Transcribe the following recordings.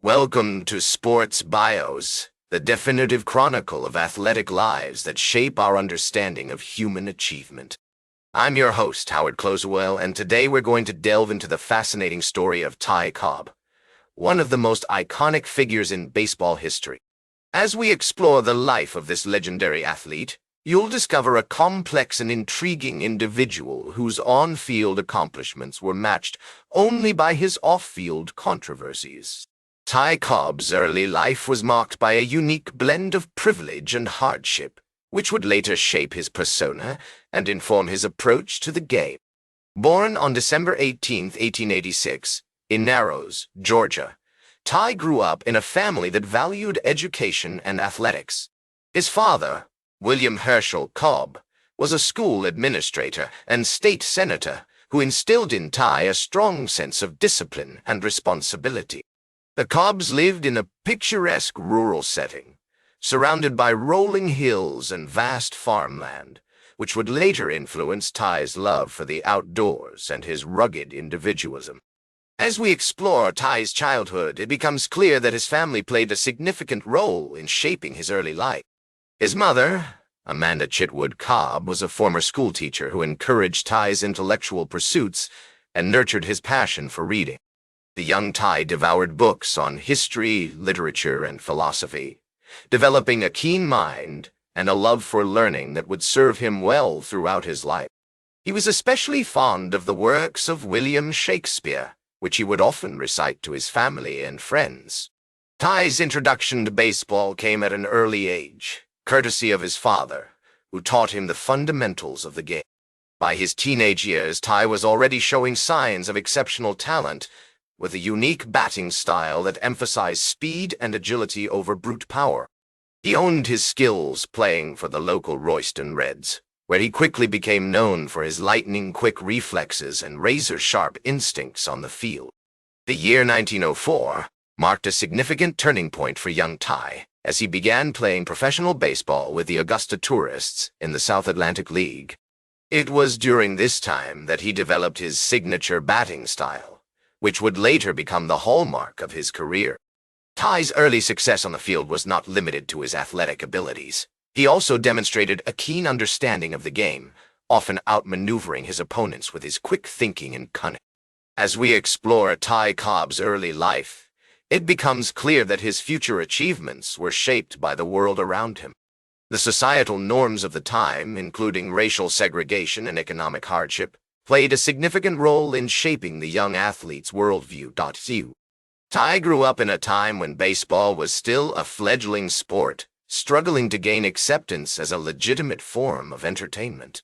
Welcome to Sports Bios, the definitive chronicle of athletic lives that shape our understanding of human achievement. I'm your host, Howard Closewell, and today we're going to delve into the fascinating story of Ty Cobb, one of the most iconic figures in baseball history. As we explore the life of this legendary athlete, you'll discover a complex and intriguing individual whose on-field accomplishments were matched only by his off-field controversies. Ty Cobb's early life was marked by a unique blend of privilege and hardship, which would later shape his persona and inform his approach to the game. Born on December 18, 1886, in Narrows, Georgia, Ty grew up in a family that valued education and athletics. His father, William Herschel Cobb, was a school administrator and state senator who instilled in Ty a strong sense of discipline and responsibility. The Cobbs lived in a picturesque rural setting, surrounded by rolling hills and vast farmland, which would later influence Ty's love for the outdoors and his rugged individualism. As we explore Ty's childhood, it becomes clear that his family played a significant role in shaping his early life. His mother, Amanda Chitwood Cobb, was a former schoolteacher who encouraged Ty's intellectual pursuits and nurtured his passion for reading. The young Ty devoured books on history, literature, and philosophy, developing a keen mind and a love for learning that would serve him well throughout his life. He was especially fond of the works of William Shakespeare, which he would often recite to his family and friends. Ty's introduction to baseball came at an early age, courtesy of his father, who taught him the fundamentals of the game. By his teenage years, Ty was already showing signs of exceptional talent, with a unique batting style that emphasized speed and agility over brute power. He honed his skills playing for the local Royston Reds, where he quickly became known for his lightning-quick reflexes and razor-sharp instincts on the field. The year 1904 marked a significant turning point for young Ty, as he began playing professional baseball with the Augusta Tourists in the South Atlantic League. It was during this time that he developed his signature batting style, which would later become the hallmark of his career. Ty's early success on the field was not limited to his athletic abilities. He also demonstrated a keen understanding of the game, often outmaneuvering his opponents with his quick thinking and cunning. As we explore Ty Cobb's early life, it becomes clear that his future achievements were shaped by the world around him. The societal norms of the time, including racial segregation and economic hardship, played a significant role in shaping the young athlete's worldview. Ty grew up in a time when baseball was still a fledgling sport, struggling to gain acceptance as a legitimate form of entertainment.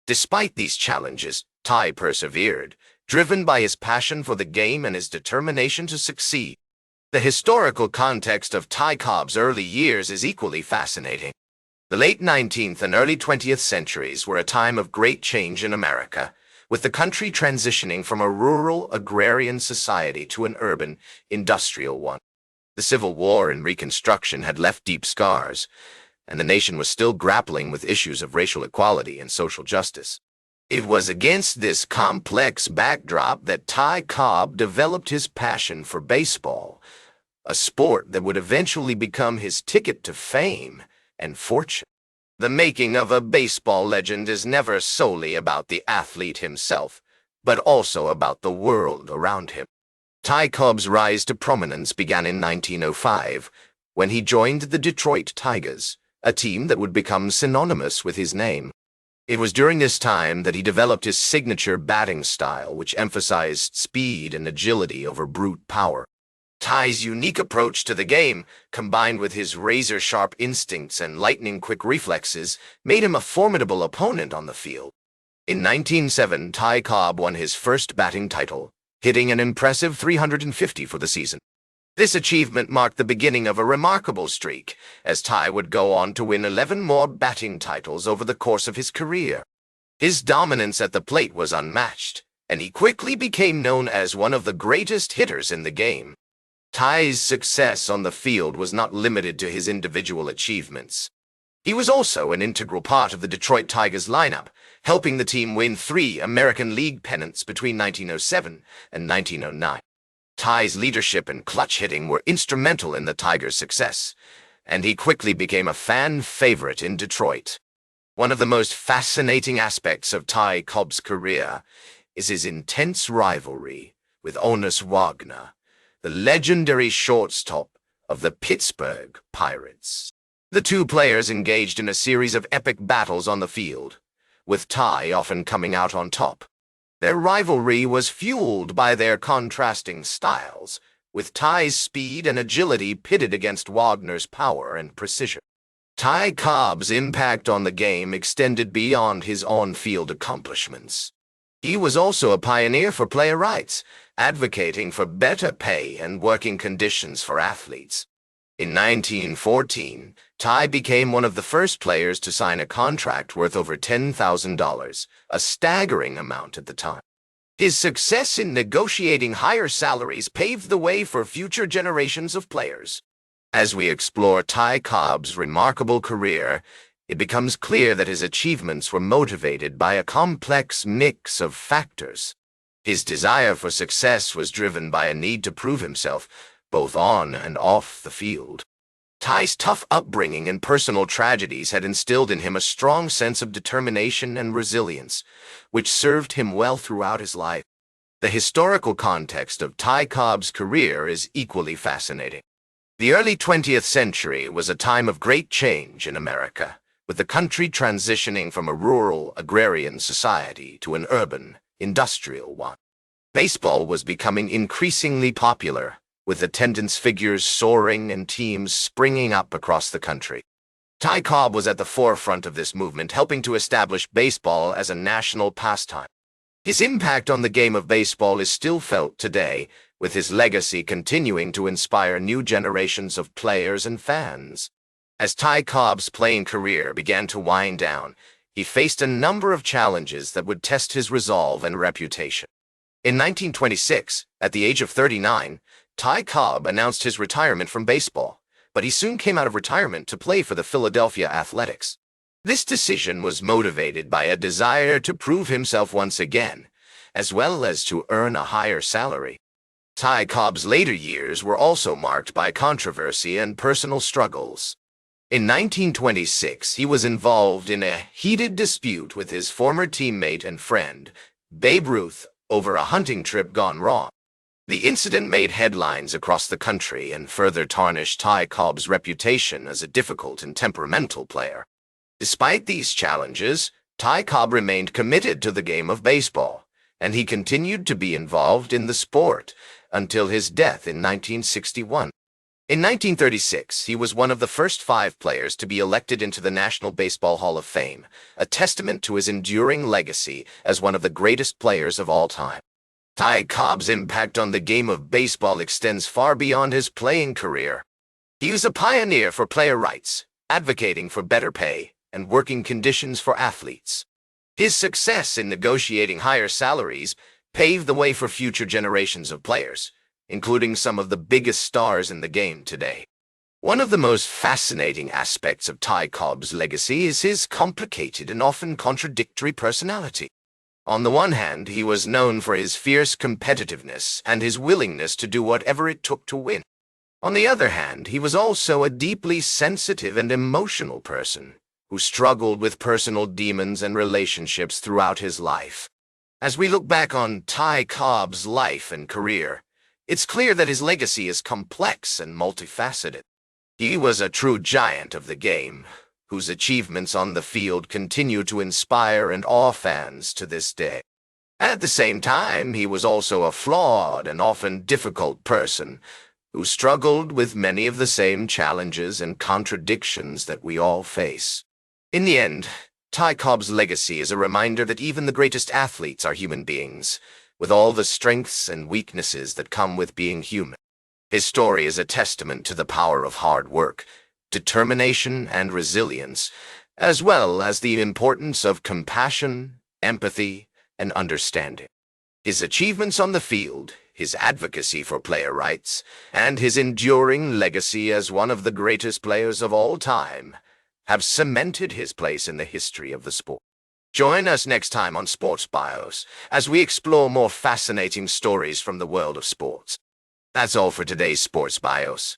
Despite these challenges, Ty persevered, driven by his passion for the game and his determination to succeed. The historical context of Ty Cobb's early years is equally fascinating. The late 19th and early 20th centuries were a time of great change in America, with the country transitioning from a rural, agrarian society to an urban, industrial one. The Civil War and Reconstruction had left deep scars, and the nation was still grappling with issues of racial equality and social justice. It was against this complex backdrop that Ty Cobb developed his passion for baseball, a sport that would eventually become his ticket to fame and fortune. The making of a baseball legend is never solely about the athlete himself, but also about the world around him. Ty Cobb's rise to prominence began in 1905, when he joined the Detroit Tigers, a team that would become synonymous with his name. It was during this time that he developed his signature batting style, which emphasized speed and agility over brute power. Ty's unique approach to the game, combined with his razor-sharp instincts and lightning-quick reflexes, made him a formidable opponent on the field. In 1907, Ty Cobb won his first batting title, hitting an impressive 350 for the season. This achievement marked the beginning of a remarkable streak, as Ty would go on to win 11 more batting titles over the course of his career. His dominance at the plate was unmatched, and he quickly became known as one of the greatest hitters in the game. Ty's success on the field was not limited to his individual achievements. He was also an integral part of the Detroit Tigers lineup, helping the team win 3 American League pennants between 1907 and 1909. Ty's leadership and clutch hitting were instrumental in the Tigers' success, and he quickly became a fan favorite in Detroit. One of the most fascinating aspects of Ty Cobb's career is his intense rivalry with Honus Wagner, the legendary shortstop of the Pittsburgh Pirates. The two players engaged in a series of epic battles on the field, with Ty often coming out on top. Their rivalry was fueled by their contrasting styles, with Ty's speed and agility pitted against Wagner's power and precision. Ty Cobb's impact on the game extended beyond his on-field accomplishments. He was also a pioneer for player rights, advocating for better pay and working conditions for athletes. In 1914, Ty became one of the first players to sign a contract worth over $10,000, a staggering amount at the time. His success in negotiating higher salaries paved the way for future generations of players. As we explore Ty Cobb's remarkable career, it becomes clear that his achievements were motivated by a complex mix of factors. His desire for success was driven by a need to prove himself, both on and off the field. Ty's tough upbringing and personal tragedies had instilled in him a strong sense of determination and resilience, which served him well throughout his life. The historical context of Ty Cobb's career is equally fascinating. The early 20th century was a time of great change in America, with the country transitioning from a rural, agrarian society to an urban, industrial one. Baseball was becoming increasingly popular, with attendance figures soaring and teams springing up across the country. Ty Cobb was at the forefront of this movement, helping to establish baseball as a national pastime. His impact on the game of baseball is still felt today, with his legacy continuing to inspire new generations of players and fans. As Ty Cobb's playing career began to wind down, he faced a number of challenges that would test his resolve and reputation. In 1926, at the age of 39, Ty Cobb announced his retirement from baseball, but he soon came out of retirement to play for the Philadelphia Athletics. This decision was motivated by a desire to prove himself once again, as well as to earn a higher salary. Ty Cobb's later years were also marked by controversy and personal struggles. In 1926, he was involved in a heated dispute with his former teammate and friend, Babe Ruth, over a hunting trip gone wrong. The incident made headlines across the country and further tarnished Ty Cobb's reputation as a difficult and temperamental player. Despite these challenges, Ty Cobb remained committed to the game of baseball, and he continued to be involved in the sport until his death in 1961. In 1936, he was one of the first 5 players to be elected into the National Baseball Hall of Fame, a testament to his enduring legacy as one of the greatest players of all time. Ty Cobb's impact on the game of baseball extends far beyond his playing career. He was a pioneer for player rights, advocating for better pay and working conditions for athletes. His success in negotiating higher salaries paved the way for future generations of players, including some of the biggest stars in the game today. One of the most fascinating aspects of Ty Cobb's legacy is his complicated and often contradictory personality. On the one hand, he was known for his fierce competitiveness and his willingness to do whatever it took to win. On the other hand, he was also a deeply sensitive and emotional person who struggled with personal demons and relationships throughout his life. As we look back on Ty Cobb's life and career, it's clear that his legacy is complex and multifaceted. He was a true giant of the game, whose achievements on the field continue to inspire and awe fans to this day. At the same time, he was also a flawed and often difficult person who struggled with many of the same challenges and contradictions that we all face. In the end, Ty Cobb's legacy is a reminder that even the greatest athletes are human beings, with all the strengths and weaknesses that come with being human. His story is a testament to the power of hard work, determination, and resilience, as well as the importance of compassion, empathy, and understanding. His achievements on the field, his advocacy for player rights, and his enduring legacy as one of the greatest players of all time have cemented his place in the history of the sport. Join us next time on Sports Bios as we explore more fascinating stories from the world of sports. That's all for today's Sports Bios.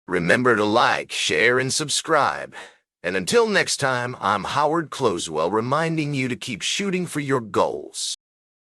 Remember to like, share, and subscribe. And until next time, I'm Howard Closewell reminding you to keep shooting for your goals.